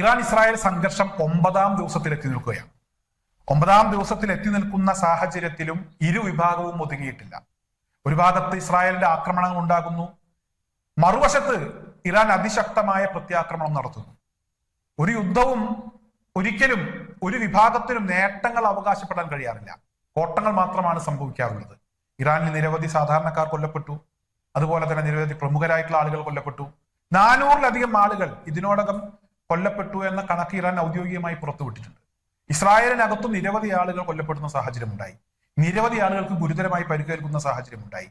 Iran Israel സംഘർഷം 9ാം ദിവസത്തിൽ എത്തി നിൽക്കുകയാണ്. 9ാം ദിവസത്തിൽ എത്തി നിൽക്കുന്ന സാഹചര്യത്തിലും ഇരുവിഭാഗവും ഒതുങ്ങിയിട്ടില്ല. ഒരു ഭാഗത്ത് ഇസ്രായേലിന്റെ ആക്രമണങ്ങൾ ഉണ്ടാകുന്നു, മറുവശത്ത് ഇറാൻ അതിശക്തമായ പ്രത്യാക്രമണം നടത്തുന്നു. ഒരു യുദ്ധവും ഒരിക്കലും ഒരു വിഭാഗത്തിനും നേട്ടങ്ങൾ അവകാശപ്പെടാൻ കഴിയാറില്ല. കോട്ടങ്ങൾ മാത്രമാണ് സംഭവിക്കാറുള്ളത്. ഇറാനിൽ നിരവധി സാധാരണക്കാർ കൊല്ലപ്പെട്ടു, അതുപോലെ തന്നെ നിരവധി പ്രമുഖരായിട്ടുള്ള ആളുകൾ കൊല്ലപ്പെട്ടു. 400-ലധികം ആളുകൾ ഇതിനോടകം കൊല്ലപ്പെട്ടു എന്ന കണക്ക് ഇറാൻ ഔദ്യോഗികമായി പുറത്തുവിട്ടിട്ടുണ്ട്. ഇസ്രായേലിനകത്തും നിരവധി ആളുകൾ കൊല്ലപ്പെടുന്ന സാഹചര്യമുണ്ടായി, നിരവധി ആളുകൾക്ക് ഗുരുതരമായി പരിക്കേൽക്കുന്ന സാഹചര്യമുണ്ടായി.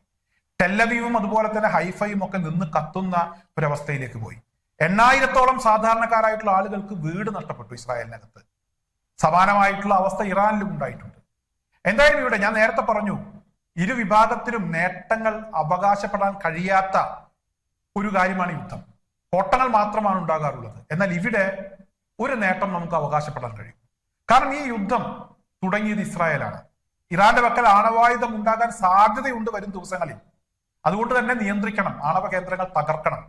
ടെല്ലവീവും അതുപോലെ തന്നെ ഹൈഫയും ഒക്കെ നിന്ന് കത്തുന്ന ഒരവസ്ഥയിലേക്ക് പോയി. 8,000-ഓളം സാധാരണക്കാരായിട്ടുള്ള ആളുകൾക്ക് വീട് നഷ്ടപ്പെട്ടു ഇസ്രായേലിനകത്ത്. സമാനമായിട്ടുള്ള അവസ്ഥ ഇറാനിലും ഉണ്ടായിട്ടുണ്ട്. എന്തായാലും ഇവിടെ ഞാൻ നേരത്തെ പറഞ്ഞു, ഇരു വിഭാഗത്തിനും നേട്ടങ്ങൾ അവകാശപ്പെടാൻ കഴിയാത്ത ഒരു കാര്യമാണ് യുദ്ധം. കോട്ടങ്ങൾ മാത്രമാണ് ഉണ്ടാകാറുള്ളത്. എന്നാൽ ഇവിടെ ഒരു നേട്ടം നമുക്ക് അവകാശപ്പെടാൻ കഴിയും. കാരണം ഈ യുദ്ധം തുടങ്ങിയത് ഇസ്രായേലാണ്. ഇറാന്റെ പക്കൽ ആണവായുധം ഉണ്ടാകാൻ സാധ്യതയുണ്ട് വരും ദിവസങ്ങളിൽ. അതുകൊണ്ട് തന്നെ നിയന്ത്രിക്കണം, ആണവ കേന്ദ്രങ്ങൾ തകർക്കണം.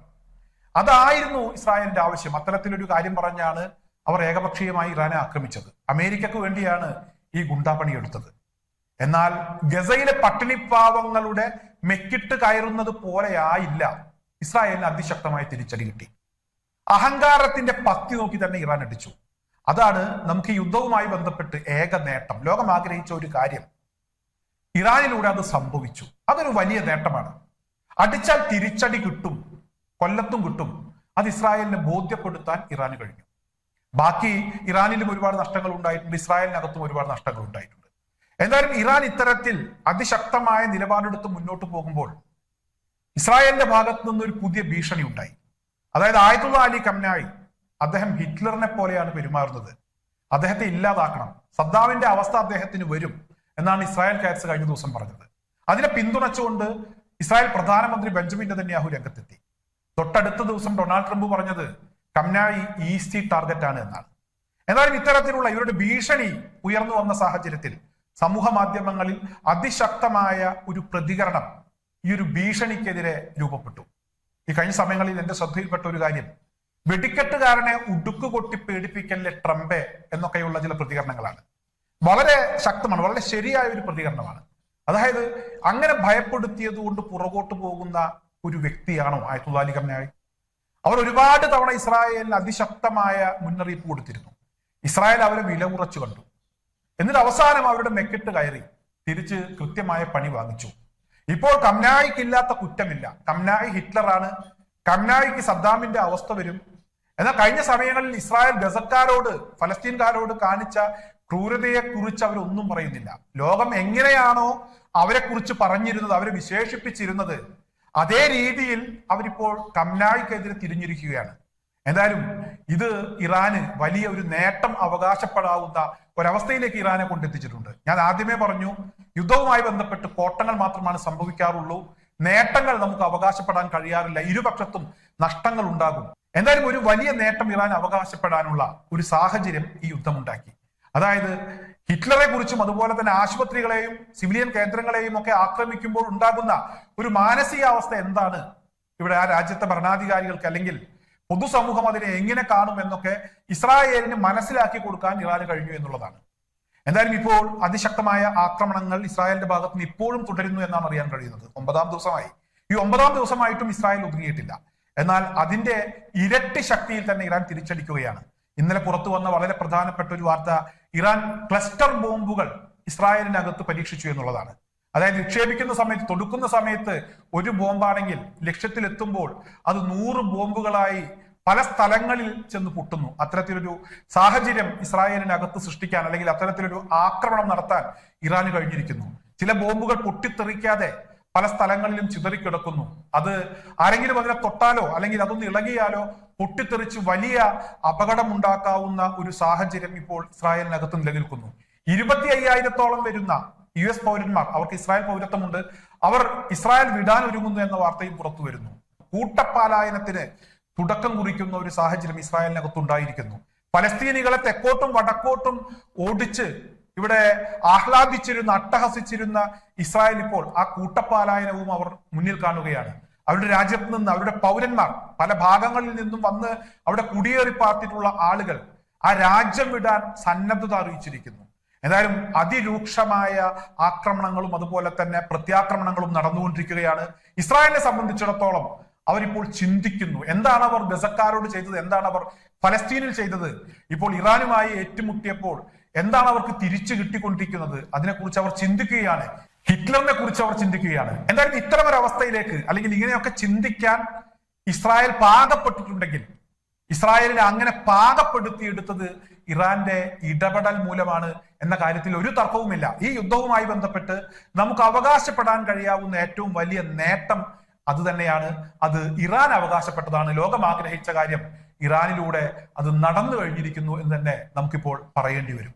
അതായിരുന്നു ഇസ്രായേലിന്റെ ആവശ്യം. അത്തരത്തിലൊരു കാര്യം പറഞ്ഞാണ് അവർ ഏകപക്ഷീയമായി ഇറാനെ ആക്രമിച്ചത്. അമേരിക്കക്ക് വേണ്ടിയാണ് ഈ ഗുണ്ടാപ്പണി എടുത്തത്. എന്നാൽ ഗസയിലെ പട്ടിണിപ്പാവങ്ങളുടെ മെക്കിട്ട് കയറുന്നത് പോലെയായില്ല ഇസ്രായേലിന് അതിശക്തമായ തിരിച്ചടി കിട്ടി. അഹങ്കാരത്തിന്റെ പത്തി നോക്കി തന്നെ ഇറാൻ അടിച്ചു. അതാണ് നമുക്ക് ഈ യുദ്ധവുമായി ബന്ധപ്പെട്ട് ഏക നേട്ടം. ലോകം ആഗ്രഹിച്ച ഒരു കാര്യം ഇറാനിലൂടെ അത് സംഭവിച്ചു. അതൊരു വലിയ നേട്ടമാണ്. അടിച്ചാൽ തിരിച്ചടി കിട്ടും, കൊല്ലത്തും കിട്ടും. അത് ഇസ്രായേലിനെ ബോധ്യപ്പെടുത്താൻ ഇറാന് കഴിഞ്ഞു. ബാക്കി ഇറാനിലും ഒരുപാട് നഷ്ടങ്ങൾ ഉണ്ടായിട്ടുണ്ട്, ഇസ്രായേലിനകത്തും ഒരുപാട് നഷ്ടങ്ങൾ ഉണ്ടായിട്ടുണ്ട്. എന്തായാലും ഇറാൻ ഇത്തരത്തിൽ അതിശക്തമായ നിലപാടെടുത്ത് മുന്നോട്ട് പോകുമ്പോൾ ഇസ്രായേലിന്റെ ഭാഗത്ത് നിന്നൊരു പുതിയ ഭീഷണി ഉണ്ടായി. അതായത് ആയതുള്ള അലി ഖംനായി, അദ്ദേഹം ഹിറ്റ്ലറിനെ പോലെയാണ് പെരുമാറുന്നത്, അദ്ദേഹത്തെ ഇല്ലാതാക്കണം, സദ്ദാമിന്റെ അവസ്ഥ അദ്ദേഹത്തിന് വരും എന്നാണ് ഇസ്രായേൽ കാറ്റ്സ് കഴിഞ്ഞ ദിവസം പറഞ്ഞത്. അതിനെ പിന്തുണച്ചുകൊണ്ട് ഇസ്രായേൽ പ്രധാനമന്ത്രി ബെഞ്ചമിൻ നെതന്യാഹു രംഗത്തെത്തി. തൊട്ടടുത്ത ദിവസം ഡൊണാൾഡ് ട്രംപ് പറഞ്ഞത് ഖംനായി ഈസി ടാർഗറ്റ് ആണ് എന്നാണ്. എന്നാലും ഇത്തരത്തിലുള്ള ഇവരുടെ ഭീഷണി ഉയർന്നു വന്ന സാഹചര്യത്തിൽ സമൂഹ മാധ്യമങ്ങളിൽ അതിശക്തമായ ഒരു പ്രതികരണം ഈ ഒരു ഭീഷണിക്കെതിരെ രൂപപ്പെട്ടു. ഈ കഴിഞ്ഞ സമയങ്ങളിൽ എന്റെ ശ്രദ്ധയിൽപ്പെട്ട ഒരു കാര്യം, വെടിക്കെട്ടുകാരനെ ഉടുക്ക് കൊട്ടി പേടിപ്പിക്കല്ലേ ട്രംപേ എന്നൊക്കെയുള്ള ചില പ്രതികരണങ്ങളാണ്. വളരെ ശക്തമാണ്, വളരെ ശരിയായ ഒരു പ്രതികരണമാണ്. അതായത് അങ്ങനെ ഭയപ്പെടുത്തിയത് കൊണ്ട് പുറകോട്ട് പോകുന്ന ഒരു വ്യക്തിയാണോ ആയത്തുള്ള അലി ഖംനായി? അവർ ഒരുപാട് തവണ ഇസ്രായേലിന് അതിശക്തമായ മുന്നറിയിപ്പ് കൊടുത്തിരുന്നു. ഇസ്രായേൽ അവരെ വില കുറച്ചു കണ്ടു. എന്നിട്ട് അവസാനം അവരുടെ മെക്കിട്ട് കയറി തിരിച്ച് കൃത്യമായ പണി വാങ്ങിച്ചു. ഇപ്പോൾ ഖംനായിക്കില്ലാത്ത കുറ്റമില്ല. ഖംനായി ഹിറ്റ്ലറാണ്, ഖംനായിക്ക് സദ്ദാമിന്റെ അവസ്ഥ വരും. എന്നാൽ കഴിഞ്ഞ സമയങ്ങളിൽ ഇസ്രായേൽ ഗസക്കാരോട്, ഫലസ്തീൻകാരോട് കാണിച്ച ക്രൂരതയെ കുറിച്ച് അവരൊന്നും പറയുന്നില്ല. ലോകം എങ്ങനെയാണോ അവരെ കുറിച്ച് പറഞ്ഞിരുന്നത്, അവരെ വിശേഷിപ്പിച്ചിരുന്നത്, അതേ രീതിയിൽ അവരിപ്പോൾ ഖംനായിക്കെതിരെ തിരിഞ്ഞിരിക്കുകയാണ്. എന്തായാലും ഇത് ഇറാന് വലിയ ഒരു നേട്ടം അവകാശപ്പെടാവുന്ന ഒരവസ്ഥയിലേക്ക് ഇറാനെ കൊണ്ടെത്തിച്ചിട്ടുണ്ട്. ഞാൻ ആദ്യമേ പറഞ്ഞു, യുദ്ധവുമായി ബന്ധപ്പെട്ട് കോട്ടങ്ങൾ മാത്രമാണ് സംഭവിക്കാറുള്ളൂ, നേട്ടങ്ങൾ നമുക്ക് അവകാശപ്പെടാൻ കഴിയാറില്ല. ഇരുപക്ഷത്തും നഷ്ടങ്ങൾ ഉണ്ടാകും. എന്തായാലും ഒരു വലിയ നേട്ടം ഇറാൻ അവകാശപ്പെടാനുള്ള ഒരു സാഹചര്യം ഈ യുദ്ധമുണ്ടാക്കി. അതായത് ഹിറ്റ്ലറെ കുറിച്ചും അതുപോലെ തന്നെ ആശുപത്രികളെയും സിവിലിയൻ കേന്ദ്രങ്ങളെയും ഒക്കെ ആക്രമിക്കുമ്പോൾ ഉണ്ടാകുന്ന ഒരു മാനസികാവസ്ഥ എന്താണ് ഇവിടെ ആ രാജ്യത്തെ ഭരണാധികാരികൾക്ക് അല്ലെങ്കിൽ പൊതുസമൂഹം അതിനെ എങ്ങനെ കാണും എന്നൊക്കെ ഇസ്രായേലിന് മനസ്സിലാക്കി കൊടുക്കാൻ ഇറാന് കഴിഞ്ഞു എന്നുള്ളതാണ്. എന്തായാലും ഇപ്പോൾ അതിശക്തമായ ആക്രമണങ്ങൾ ഇസ്രായേലിന്റെ ഭാഗത്ത് നിന്ന് ഇപ്പോഴും തുടരുന്നു എന്നാണ് അറിയാൻ കഴിയുന്നത്. 9ാം ദിവസമായി. ഈ 9ാം ദിവസമായിട്ടും ഇസ്രായേൽ ഒതുങ്ങിയിട്ടില്ല. എന്നാൽ അതിന്റെ ഇരട്ടി ശക്തിയിൽ തന്നെ ഇറാൻ തിരിച്ചടിക്കുകയാണ്. ഇന്നലെ പുറത്തു വന്ന വളരെ പ്രധാനപ്പെട്ട ഒരു വാർത്ത, ഇറാൻ ക്ലസ്റ്റർ ബോംബുകൾ ഇസ്രായേലിനകത്ത് പരീക്ഷിച്ചു എന്നുള്ളതാണ്. അതായത് നിക്ഷേപിക്കുന്ന സമയത്ത്, തൊടുക്കുന്ന സമയത്ത് ഒരു ബോംബാണെങ്കിൽ ലക്ഷ്യത്തിലെത്തുമ്പോൾ അത് 100 ബോംബുകളായി പല സ്ഥലങ്ങളിൽ ചെന്ന് പൊട്ടുന്നു. അത്തരത്തിലൊരു സാഹചര്യം ഇസ്രായേലിനകത്ത് സൃഷ്ടിക്കാൻ അല്ലെങ്കിൽ അത്തരത്തിലൊരു ആക്രമണം നടത്താൻ ഇറാന് കഴിഞ്ഞിരിക്കുന്നു. ചില ബോംബുകൾ പൊട്ടിത്തെറിക്കാതെ പല സ്ഥലങ്ങളിലും ചിതറിക്കിടക്കുന്നു. അത് ആരെങ്കിലും അതിനെ തൊട്ടാലോ അല്ലെങ്കിൽ അതൊന്ന് ഇളകിയാലോ പൊട്ടിത്തെറിച്ച് വലിയ അപകടം ഉണ്ടാക്കാവുന്ന ഒരു സാഹചര്യം ഇപ്പോൾ ഇസ്രായേലിനകത്ത് നിലനിൽക്കുന്നു. 25,000-ഓളം വരുന്ന US പൗരന്മാർ, അവർക്ക് ഇസ്രായേൽ പൗരത്വമുണ്ട്, അവർ ഇസ്രായേൽ വിടാൻ ഒരുങ്ങുന്നു എന്ന വാർത്തയും പുറത്തു വരുന്നു. കൂട്ടപ്പലായനത്തിന് തുടക്കം കുറിക്കുന്ന ഒരു സാഹചര്യം ഇസ്രായേലിനകത്ത് ഉണ്ടായിരിക്കുന്നു. പലസ്തീനികളെ തെക്കോട്ടും വടക്കോട്ടും ഓടിച്ച് ഇവിടെ ആഹ്ലാദിച്ചിരുന്ന, അട്ടഹസിച്ചിരുന്ന ഇസ്രായേൽ ഇപ്പോൾ ആ കൂട്ടപ്പാലായനവും അവർ മുന്നിൽ കാണുകയാണ്. അവരുടെ രാജ്യത്ത് നിന്ന് അവരുടെ പൗരന്മാർ പല ഭാഗങ്ങളിൽ നിന്നും വന്ന് അവിടെ കുടിയേറി പാർത്തിട്ടുള്ള ആളുകൾ ആ രാജ്യം വിടാൻ സന്നദ്ധത അറിയിച്ചിരിക്കുന്നു. എന്തായാലും അതിരൂക്ഷമായ ആക്രമണങ്ങളും അതുപോലെ തന്നെ പ്രത്യാക്രമണങ്ങളും നടന്നുകൊണ്ടിരിക്കുകയാണ്. ഇസ്രായേലിനെ സംബന്ധിച്ചിടത്തോളം അവരിപ്പോൾ ചിന്തിക്കുന്നു, എന്താണ് അവർ ഗസക്കാരോട് ചെയ്തത്, എന്താണ് അവർ ഫലസ്തീനിൽ ചെയ്തത്, ഇപ്പോൾ ഇറാനുമായി ഏറ്റുമുട്ടിയപ്പോൾ എന്താണ് അവർക്ക് തിരിച്ചു കിട്ടിക്കൊണ്ടിരിക്കുന്നത്, അതിനെക്കുറിച്ച് അവർ ചിന്തിക്കുകയാണ്. ഹിറ്റ്ലറിനെ കുറിച്ച് അവർ ചിന്തിക്കുകയാണ്. എന്തായാലും ഇത്തരം ഒരു അവസ്ഥയിലേക്ക് അല്ലെങ്കിൽ ഇങ്ങനെയൊക്കെ ചിന്തിക്കാൻ ഇസ്രായേൽ പാകപ്പെട്ടിട്ടുണ്ടെങ്കിൽ ഇസ്രായേലിനെ അങ്ങനെ പാകപ്പെടുത്തിയെടുത്തത് ഇറാന്റെ ഇടപെടൽ മൂലമാണ് എന്ന കാര്യത്തിൽ ഒരു തർക്കവുമില്ല. ഈ യുദ്ധവുമായി ബന്ധപ്പെട്ട് നമുക്ക് അവകാശപ്പെടാൻ കഴിയാവുന്ന ഏറ്റവും വലിയ നേട്ടം അത് തന്നെയാണ്. അത് ഇറാൻ അവകാശപ്പെട്ടതാണ്. ലോകം ആഗ്രഹിച്ച കാര്യം ഇറാനിലൂടെ അത് നടന്നു കഴിഞ്ഞിരിക്കുന്നു എന്ന് തന്നെ നമുക്കിപ്പോൾ പറയേണ്ടി വരും.